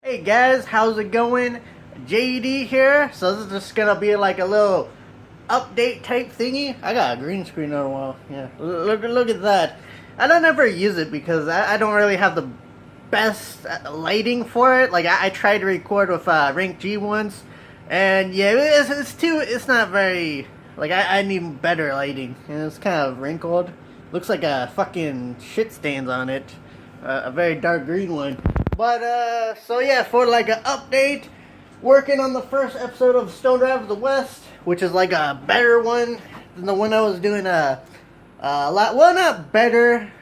Hey guys, how's it going? JD here. So this is just gonna be like a little update type thingy. I got a green screen on a while. Yeah, look at that. I don't ever use it because I don't really have the best lighting for it. Like I tried to record with Rank G once, and yeah, it's not very like I need better lighting. And it's kind of wrinkled. Looks like a fucking shit stains on it. A very dark green one. But so yeah, for like an update, working on the first episode of Srotw of the West, which is like a better one than the one I was doing a lot. Well, not better,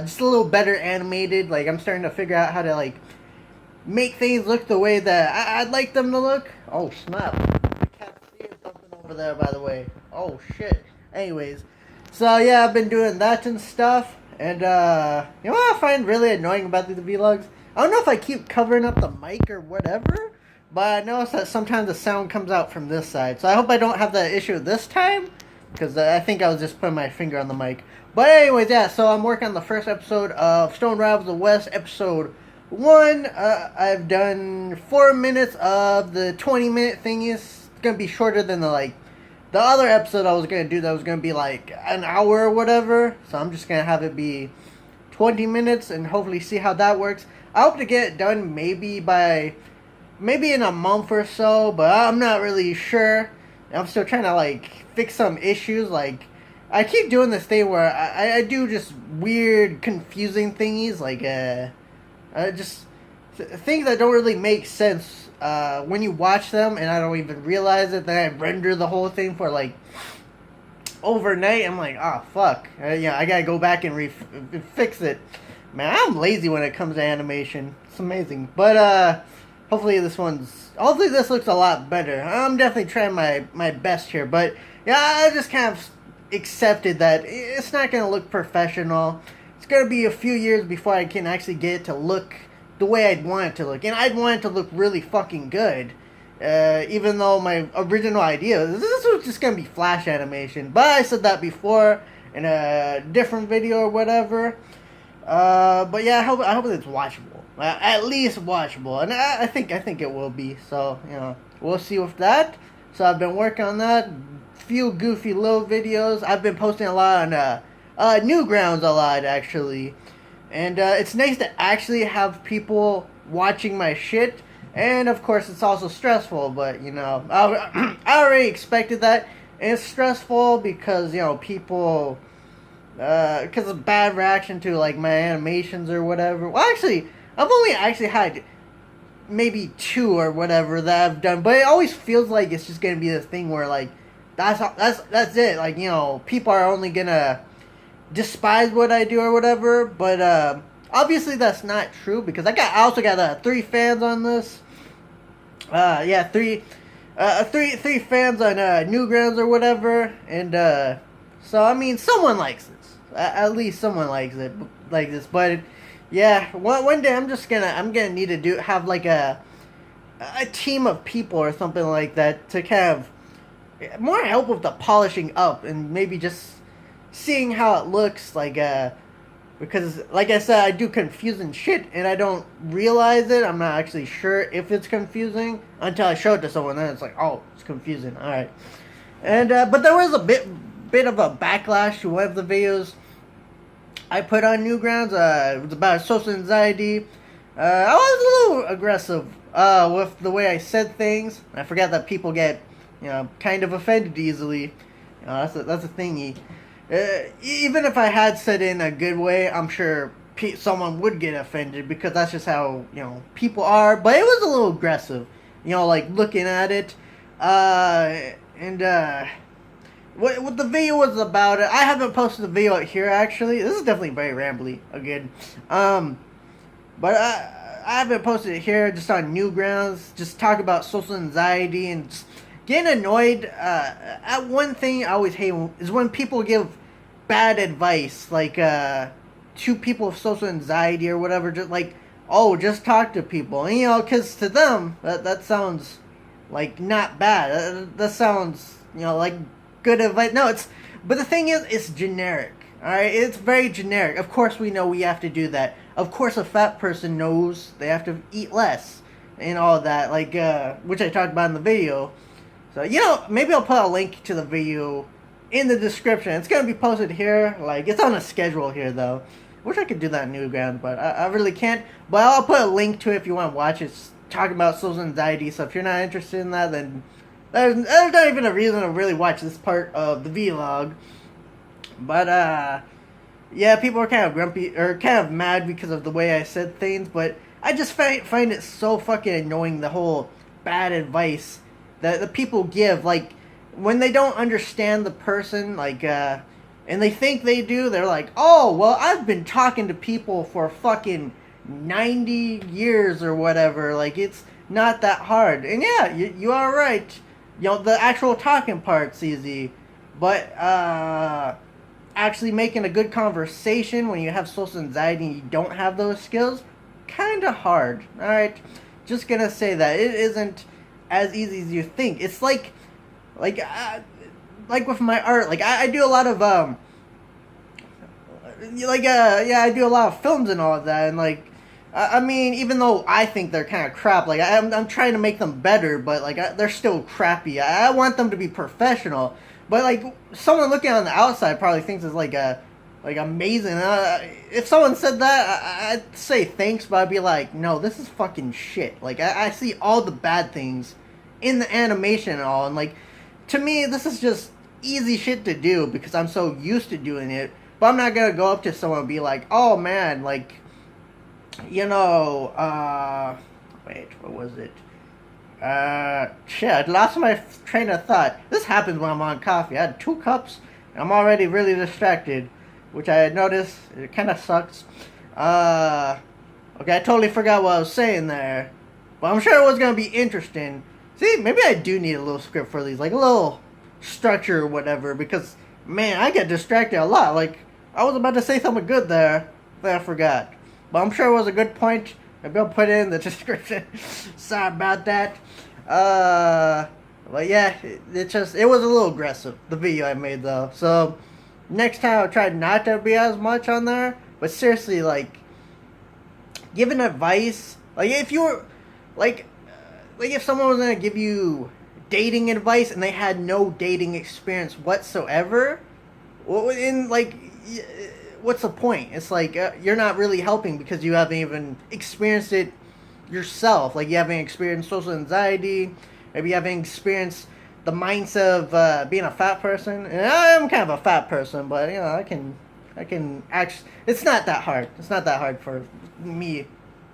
just a little better animated. Like I'm starting to figure out how to like make things look the way that I'd like them to look. Oh snap! The cat's ear jumping over there, by the way. Oh shit. Anyways, so yeah, I've been doing that and stuff. And you know what I find really annoying about these vlogs? I don't know if I keep covering up the mic or whatever, but I notice that sometimes the sound comes out from this side. So I hope I don't have that issue this time, because I think I was just putting my finger on the mic. But anyways, yeah, so I'm working on the first episode of Srotw of the West, episode 1. I've done 4 minutes of the 20-minute thingy. It's going to be shorter than the other episode I was going to do that was going to be like an hour or whatever. So I'm just going to have it be 20 minutes and hopefully see how that works. I hope to get it done maybe in a month or so, but I'm not really sure. I'm still trying to like fix some issues. Like I keep doing this thing where I do just weird, confusing thingies, like just things that don't really make sense when you watch them, and I don't even realize it. Then I render the whole thing for like overnight. I'm like, oh fuck, yeah, I gotta go back and fix it. Man, I'm lazy when it comes to animation. It's amazing, but hopefully this looks a lot better. I'm definitely trying my best here, but yeah, I just kind of accepted that it's not gonna look professional. It's gonna be a few years before I can actually get it to look the way I'd want it to look, and I'd want it to look really fucking good. Even though my original idea, this was just gonna be flash animation, but I said that before in a different video or whatever. But yeah, I hope it's watchable, at least watchable, and I think it will be. So you know, we'll see with that. So I've been working on that. Few goofy little videos. I've been posting a lot on Newgrounds a lot actually, and it's nice to actually have people watching my shit. And of course, it's also stressful, but you know, I already expected that. And it's stressful because, you know, people, because of bad reaction to like my animations or whatever. Well, actually, I've only actually had maybe 2 or whatever that I've done, but it always feels like it's just gonna be this thing where like that's it. Like, you know, people are only gonna despise what I do or whatever. But obviously that's not true, because I also got 3 fans on this. Yeah, three fans on Newgrounds or whatever, and so I mean, someone likes this. At least someone likes it like this. But yeah, one day I'm gonna need to have like a team of people or something like that to kind of more help with the polishing up and maybe just seeing how it looks like. Because, like I said, I do confusing shit, and I don't realize it. I'm not actually sure if it's confusing until I show it to someone. Then it's like, oh, it's confusing. All right. And but there was a bit of a backlash to one of the videos I put on Newgrounds. It was about social anxiety. I was a little aggressive with the way I said things. I forgot that people get, you know, kind of offended easily. You know, that's a thingy. Even if I had said it in a good way, I'm sure someone would get offended, because that's just how, you know, people are. But it was a little aggressive, you know, like looking at it. What the video was about, I haven't posted the video out here actually. This is definitely very rambly again. But I haven't posted it here, just on Newgrounds. Just talk about social anxiety and just getting annoyed. At one thing I always hate is when people give bad advice, like to people with social anxiety or whatever. Just like, oh, just talk to people, and, you know, because to them that sounds like not bad. That sounds, you know, like good advice. No, but the thing is, it's generic. Alright, it's very generic. Of course we know we have to do that. Of course a fat person knows they have to eat less. and all that, like, which I talked about in the video. So, you know, maybe I'll put a link to the video in the description. It's going to be posted here. Like, it's on a schedule here, though. Wish I could do that in Newground, but I really can't. But I'll put a link to it if you want to watch it. It's talking about social anxiety. So if you're not interested in that, then there's not even a reason to really watch this part of the vlog. But, yeah, people are kind of grumpy, or kind of mad because of the way I said things. But I just find it so fucking annoying, the whole bad advice that the people give. Like, when they don't understand the person, like, and they think they do, they're like, oh, well, I've been talking to people for fucking 90 years or whatever. Like, it's not that hard. And yeah, you are right. You know, the actual talking part's easy. But, actually making a good conversation when you have social anxiety and you don't have those skills, kind of hard. Alright? Just gonna say that. It isn't as easy as you think. It's like with my art, like, I do a lot of, yeah, I do a lot of films and all of that, and, like, I mean, even though I think they're kind of crap, like, I'm trying to make them better, but, like, they're still crappy. I want them to be professional, but, like, someone looking on the outside probably thinks it's, like, amazing. If someone said that, I'd say thanks, but I'd be like, no, this is fucking shit. Like, I see all the bad things in the animation and all, and, like, to me, this is just easy shit to do because I'm so used to doing it. But I'm not gonna go up to someone and be like, oh man, like, you know, wait, what was it? Shit, I lost my train of thought. This happens when I'm on coffee. I had 2 cups, and I'm already really distracted, which I noticed, it kind of sucks. Okay, I totally forgot what I was saying there. But I'm sure it was gonna be interesting. See, maybe I do need a little script for these, like a little structure or whatever, because, man, I get distracted a lot. Like, I was about to say something good there, but I forgot. But I'm sure it was a good point. Maybe I'll put it in the description. Sorry about that. But yeah, it was a little aggressive, the video I made, though. So, next time I'll try not to be as much on there. But seriously, like, giving advice, like, if you were, like if someone was gonna give you dating advice and they had no dating experience whatsoever, what's the point? It's like, you're not really helping because you haven't even experienced it yourself. Like, you haven't experienced social anxiety, maybe you haven't experienced the mindset of being a fat person. And I'm kind of a fat person, but, you know, I can actually, it's not that hard. It's not that hard for me. I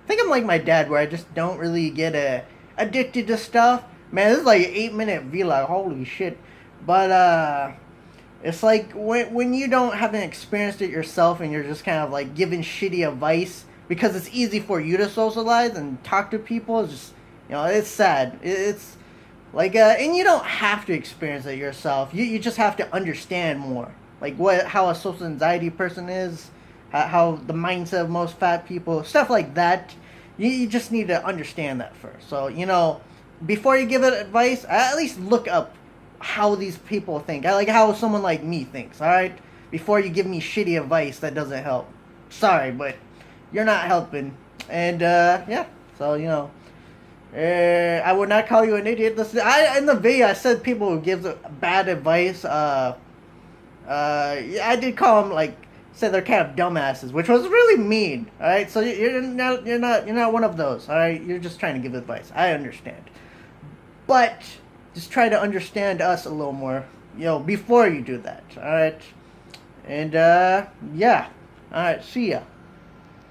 think I'm like my dad, where I just don't really get addicted to stuff. Man, this is like an 8-minute vlog. Holy shit. But, it's like when you haven't experienced it yourself and you're just kind of like giving shitty advice because it's easy for you to socialize and talk to people. It's just, you know, it's sad. It's like, and you don't have to experience it yourself. You just have to understand more. Like how a social anxiety person is, how the mindset of most fat people, stuff like that. You just need to understand that first. So, you know, before you give it advice, at least look up how these people think. I like how someone like me thinks, alright? Before you give me shitty advice that doesn't help. Sorry, but you're not helping. And, yeah. So, you know, I would not call you an idiot. In the video, I said people who give bad advice, I did call them, like, say they're kind of dumbasses, which was really mean. All right, so you're not one of those. All right, you're just trying to give advice. I understand, but just try to understand us a little more, you know, before you do that. All right, and yeah, all right, see ya.